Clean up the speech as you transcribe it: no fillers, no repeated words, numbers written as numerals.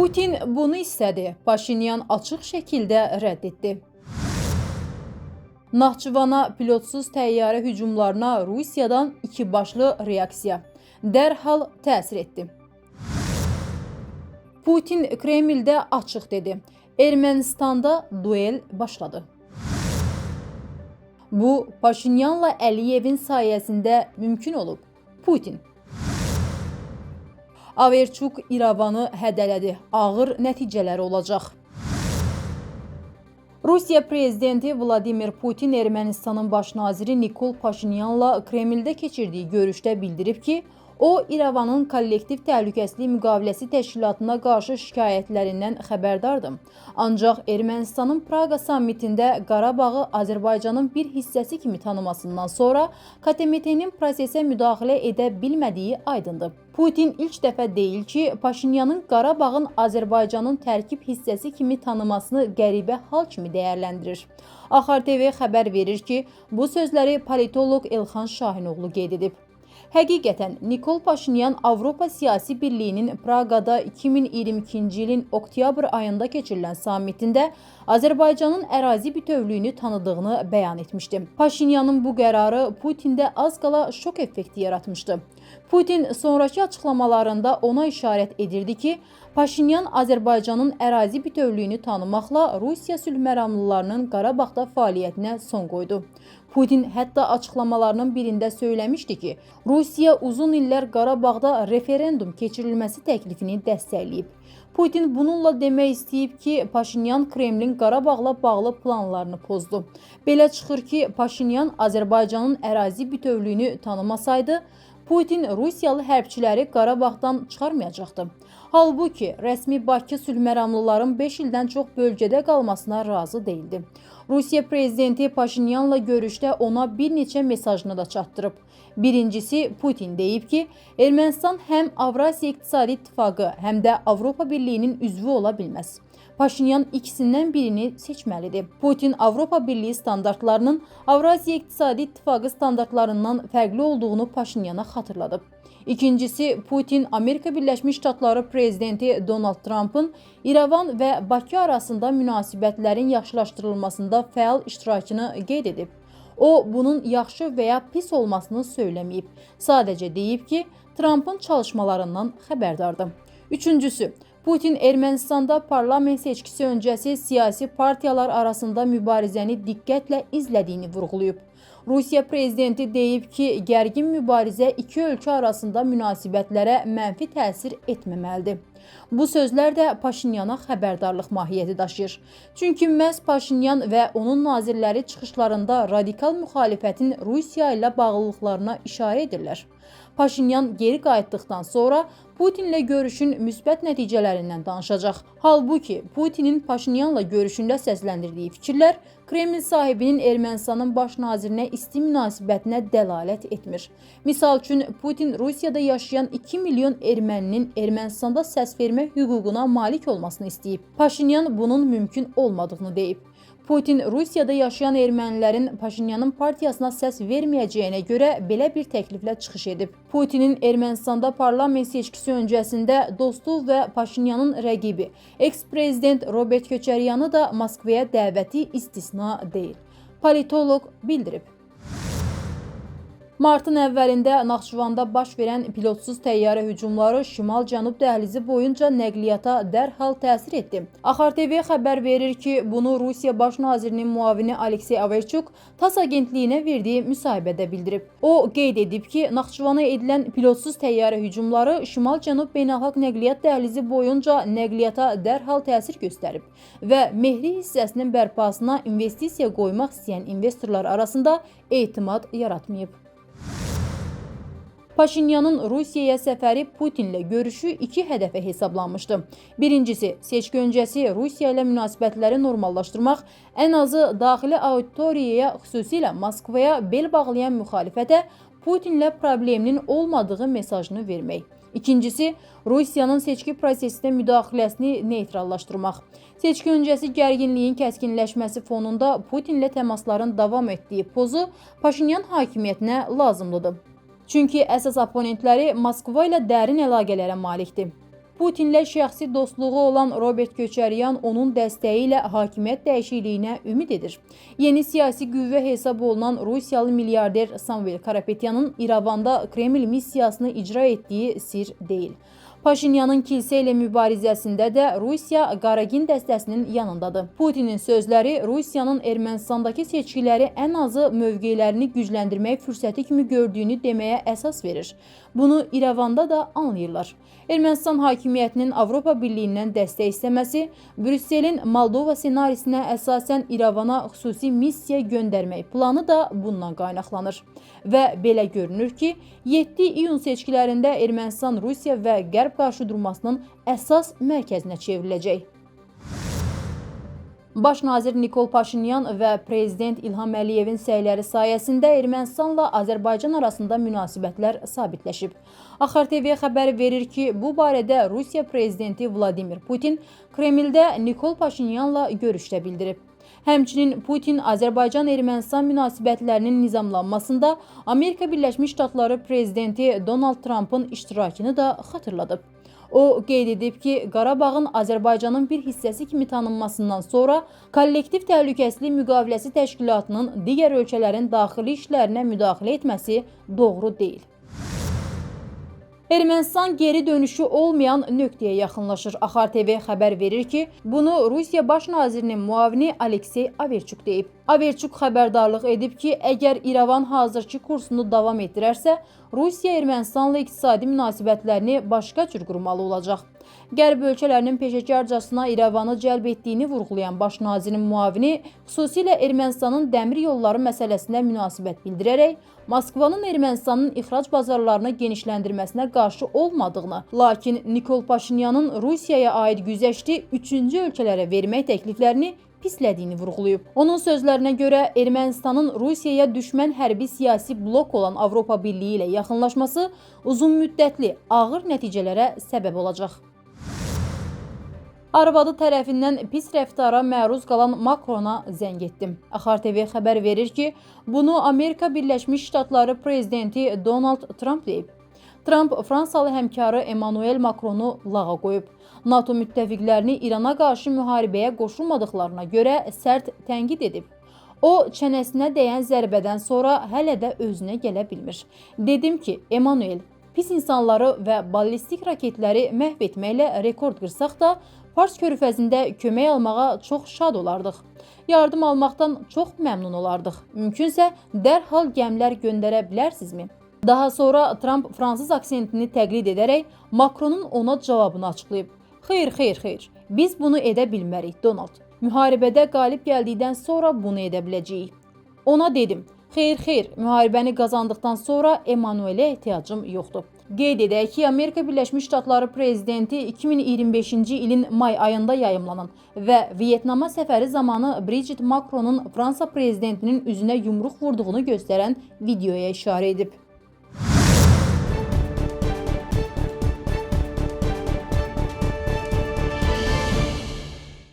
Putin bunu istədi. Paşinyan açıq şəkildə rədd etdi. Naxçıvana pilotsuz təyyarə hücumlarına Rusiyadan iki başlı reaksiya dərhal təsir etdi. Putin Kremldə açıq dedi. Ermənistanda duel başladı. Bu, Paşinyanla Əliyevin sayəsində mümkün olub. Putin. Averçuk İrəvanı hədələdi. Ağır nəticələri olacaq. Rusiya prezidenti Vladimir Putin Ermənistanın baş naziri Nikol Paşinyanla Kremldə keçirdiyi görüşdə bildirib ki, o, İrəvanın kollektiv təhlükəsizlik müqaviləsi təşkilatına qarşı şikayətlərindən xəbərdardır. Ancaq Ermənistanın Praqa sammitində Qarabağı Azərbaycanın bir hissəsi kimi tanımasından sonra KTMT-nin prosesə müdaxilə edə bilmədiyi aydındır. Putin ilk dəfə deyil ki, Paşinyanın Qarabağın Azərbaycanın tərkib hissəsi kimi tanımasını qəribə hal kimi dəyərləndirir. Axar TV xəbər verir ki, bu sözləri politoloq Elxan Şahinoğlu qeyd edib. Həqiqətən, Nikol Paşinyan Avropa Siyasi Birliyinin Praqada 2022-ci ilin oktyabr ayında keçirilən sammitində Azərbaycanın ərazi bütövlüyünü tanıdığını bəyan etmişdi. Paşinyanın bu qərarı Putində az qala şok effekti yaratmışdı. Putin sonraki açıqlamalarında ona işarət edirdi ki, Paşinyan Azərbaycanın ərazi bütövlüyünü tanımaqla Rusiya sülh məramlılarının Qarabağda fəaliyyətinə son qoydu. Putin hətta açıqlamalarının birində söyləmişdi ki, Rusiya uzun illər Qarabağda referendum keçirilməsi təklifini dəstəkləyib. Putin bununla demək istəyib ki, Paşinyan Kremlin Qarabağla bağlı planlarını pozdu. Belə çıxır ki, Paşinyan Azərbaycanın ərazi bütövlüyünü tanımasaydı, Putin Rusiyalı hərbçiləri Qarabağdan çıxarmayacaqdı. Halbuki, rəsmi Bakı sülh məramlıların 5 ildən çox bölgədə qalmasına razı değildi. Rusiya prezidenti Paşinyanla görüşdə ona bir neçə mesajını da çatdırıb. Birincisi, Putin deyib ki, Ermənistan həm Avrasiya İqtisadi İttifaqı, həm də Avropa Birliyinin üzvü ola bilməz. Paşinyan ikisindən birini seçməlidir. Putin Avropa Birliyi standartlarının Avrasiya İqtisadi İttifaqı standartlarından fərqli olduğunu Paşinyana xatırladıb. İkincisi, Putin Amerika Birləşmiş Ştatları prezidenti Donald Trump'ın İrəvan və Bakı arasında münasibətlərin yaxşılaşdırılmasında fəal iştirakını qeyd edib. O, bunun yaxşı və ya pis olmasını söyləməyib. Sadəcə deyib ki, Trump'ın çalışmalarından xəbərdardır. Üçüncüsü, Putin Ermənistanda parlament seçkisi öncəsi siyasi partiyalar arasında mübarizəni diqqətlə izlədiyini vurğulayıb. Rusiya prezidenti deyib ki, gərgin mübarizə iki ölkə arasında münasibətlərə mənfi təsir etməməlidir. Bu sözlər də Paşinyana xəbərdarlıq mahiyyəti daşıyır. Çünki məhz Paşinyan və onun nazirləri çıxışlarında radikal müxalifətin Rusiya ilə bağlılıqlarına işarə edirlər. Paşinyan geri qayıtdıqdan sonra Putinlə görüşün müsbət nəticələrindən danışacaq. Halbuki, Putinin Paşinyanla görüşündə səsləndirdiyi fikirlər Kreml sahibinin Ermənistanın baş nazirinə isti münasibətinə dəlalət etmir. Misal üçün, Putin Rusiyada yaşayan 2 milyon erməninin Ermənistanda səs vermə hüququna malik olmasını istəyib. Paşinyan bunun mümkün olmadığını deyib. Putin Rusiyada yaşayan ermənilərin Paşinyanın partiyasına səs verməyəcəyinə görə belə bir təkliflə çıxış edib. Putinin Ermənistanda parlament seçkisi öncəsində dostu və Paşinyanın rəqibi, eks-prezident Robert Köçəryanı da Moskvaya dəvəti istisna deyil. Politoloq bildirib. Martın əvvəlində Naxçıvanda baş verən pilotsuz təyyarə hücumları şimal-cənub dəhlizi boyunca nəqliyyata dərhal təsir etdi. Axar TV xəbər verir ki, bunu Rusiya baş nazirinin muavini Aleksey Averçuk TASS agentliyinə verdiyi müsahibədə bildirib. O, qeyd edib ki, Naxçıvana edilən pilotsuz təyyarə hücumları şimal-cənub beynəlxalq nəqliyyat dəhlizi boyunca nəqliyyata dərhal təsir göstərib və Mehri hissəsinin bərpasına investisiya qoymaq istəyən investorlar arasında etimad yaratmayıb. Paşinyanın Rusiyaya səfəri Putinlə görüşü iki hədəfə hesablanmışdı. Birincisi, seçki öncəsi Rusiya ilə münasibətləri normallaşdırmaq, ən azı daxili auditoriyaya, xüsusilə Moskvaya bel bağlayan müxalifətə Putinlə probleminin olmadığı mesajını vermək. İkincisi, Rusiyanın seçki prosesinə müdaxiləsini neytrallaşdırmaq. Seçki öncəsi gərginliyin kəskinləşməsi fonunda Putinlə təmasların davam etdiyi pozu Paşinyan hakimiyyətinə lazımlıdır. Çünki əsas oponentləri Moskva ilə dərin əlaqələrə malikdir. Putinlə şəxsi dostluğu olan Robert Köçəryan onun dəstəyi ilə hakimiyyət dəyişikliyinə ümid edir. Yeni siyasi qüvvə hesab olunan Rusiyalı milyarder Samvel Karapetyanın İrəvanda Kreml missiyasını icra etdiyi sir deyil. Paşinyanın kilsə ilə mübarizəsində də Rusiya Qaragin dəstəsinin yanındadır. Putinin sözləri Rusiyanın Ermənistandakı seçkiləri ən azı mövqelərini gücləndirmək fürsəti kimi gördüyünü deməyə əsas verir. Bunu İrəvanda da anlayırlar. Ermənistan hakimiyyətinin Avropa Birliyindən dəstək istəməsi, Brüsselin Moldova senarisinə əsasən İrəvana xüsusi missiya göndərmək planı da bundan qaynaqlanır. Və belə görünür ki, 7 iyun seçkilərində Ermənistan Rusiya və Qərb qarşıdurmasının əsas mərkəzinə çevriləcək. Baş nazir Nikol Paşinyan və prezident İlham Əliyevin səyləri sayəsində Ermənistanla Azərbaycan arasında münasibətlər sabitləşib. Axar TV xəbər verir ki, bu barədə Rusiya prezidenti Vladimir Putin Kremldə Nikol Paşinyanla görüşdə bildirib. Həmçinin Putin Azərbaycan-Ermənistan münasibətlərinin nizamlanmasında Amerika Birləşmiş Ştatları prezidenti Donald Trumpın iştirakını da xatırladıb. O qeyd edib ki, Qarabağın Azərbaycanın bir hissəsi kimi tanınmasından sonra kollektiv təhlükəsizlik müqaviləsi təşkilatının digər ölkələrin daxili işlərinə müdaxilə etməsi doğru deyil. Ermənistan geri dönüşü olmayan nöqtəyə yaxınlaşır. Axar TV xəbər verir ki, bunu Rusiya Baş nazirinin müavini Aleksey Averçuk deyib. Averçuk xəbərdarlıq edib ki, əgər İrəvan hazırki kursunu davam etdirərsə, Rusiya Ermənistanla iqtisadi münasibətlərini başqa cür qurmalı olacaq. Qərb ölkələrinin peşəkarcasına İrəvanı cəlb etdiyini vurğulayan baş nazirin müavini xüsusilə Ermənistanın dəmir yolları məsələsinə münasibət bildirərək, Moskvanın Ermənistanın ixrac bazarlarını genişləndirməsinə qarşı olmadığını, lakin Nikol Paşinyanın Rusiyaya aid güzəşti üçüncü ölkələrə vermək təkliflərini pislədiyini vurğulayıb. Onun sözlərinə görə Ermənistanın Rusiyaya düşmən hərbi siyasi blok olan Avropa Birliyi ilə yaxınlaşması uzun müddətli ağır nəticələrə səbəb olacaq. Arvadı tərəfindən pis rəftara məruz qalan Makrona zəng etdim. Axar TV xəbər verir ki, bunu Amerika Birləşmiş Ştatları prezidenti Donald Trump deyib. Trump Fransalı həmkarı Emmanuel Macronu lağa qoyub. NATO müttəfiqlərini İrana qarşı müharibəyə qoşulmadıqlarına görə sərt tənqid edib. O, çənəsinə dəyən zərbədən sonra hələ də özünə gələ bilmir. Dedim ki, Emmanuel, pis insanları və ballistik raketləri məhv etməklə rekord qırsaq da, Fars körfəzində kömək almağa çox şad olardıq. Yardım almaqdan çox məmnun olardıq. Mümkünsə, dərhal gəmilər göndərə bilərsinizmi? Daha sonra Trump fransız aksentini təqlid edərək Macronun ona cavabını açıqlayıb. Xeyr, biz bunu edə bilmərik, Donald. Müharibədə qalib gəldikdən sonra bunu edə biləcəyik. Ona dedim, xeyr, müharibəni qazandıqdan sonra Emmanuel'e ehtiyacım yoxdur. Qeyd edək ki, Amerika Birləşmiş Ştatları prezidenti 2025-ci ilin may ayında yayımlanan və Vyetnama səfəri zamanı Bridget Macronun Fransa prezidentinin üzünə yumruq vurduğunu göstərən videoya işarə edib.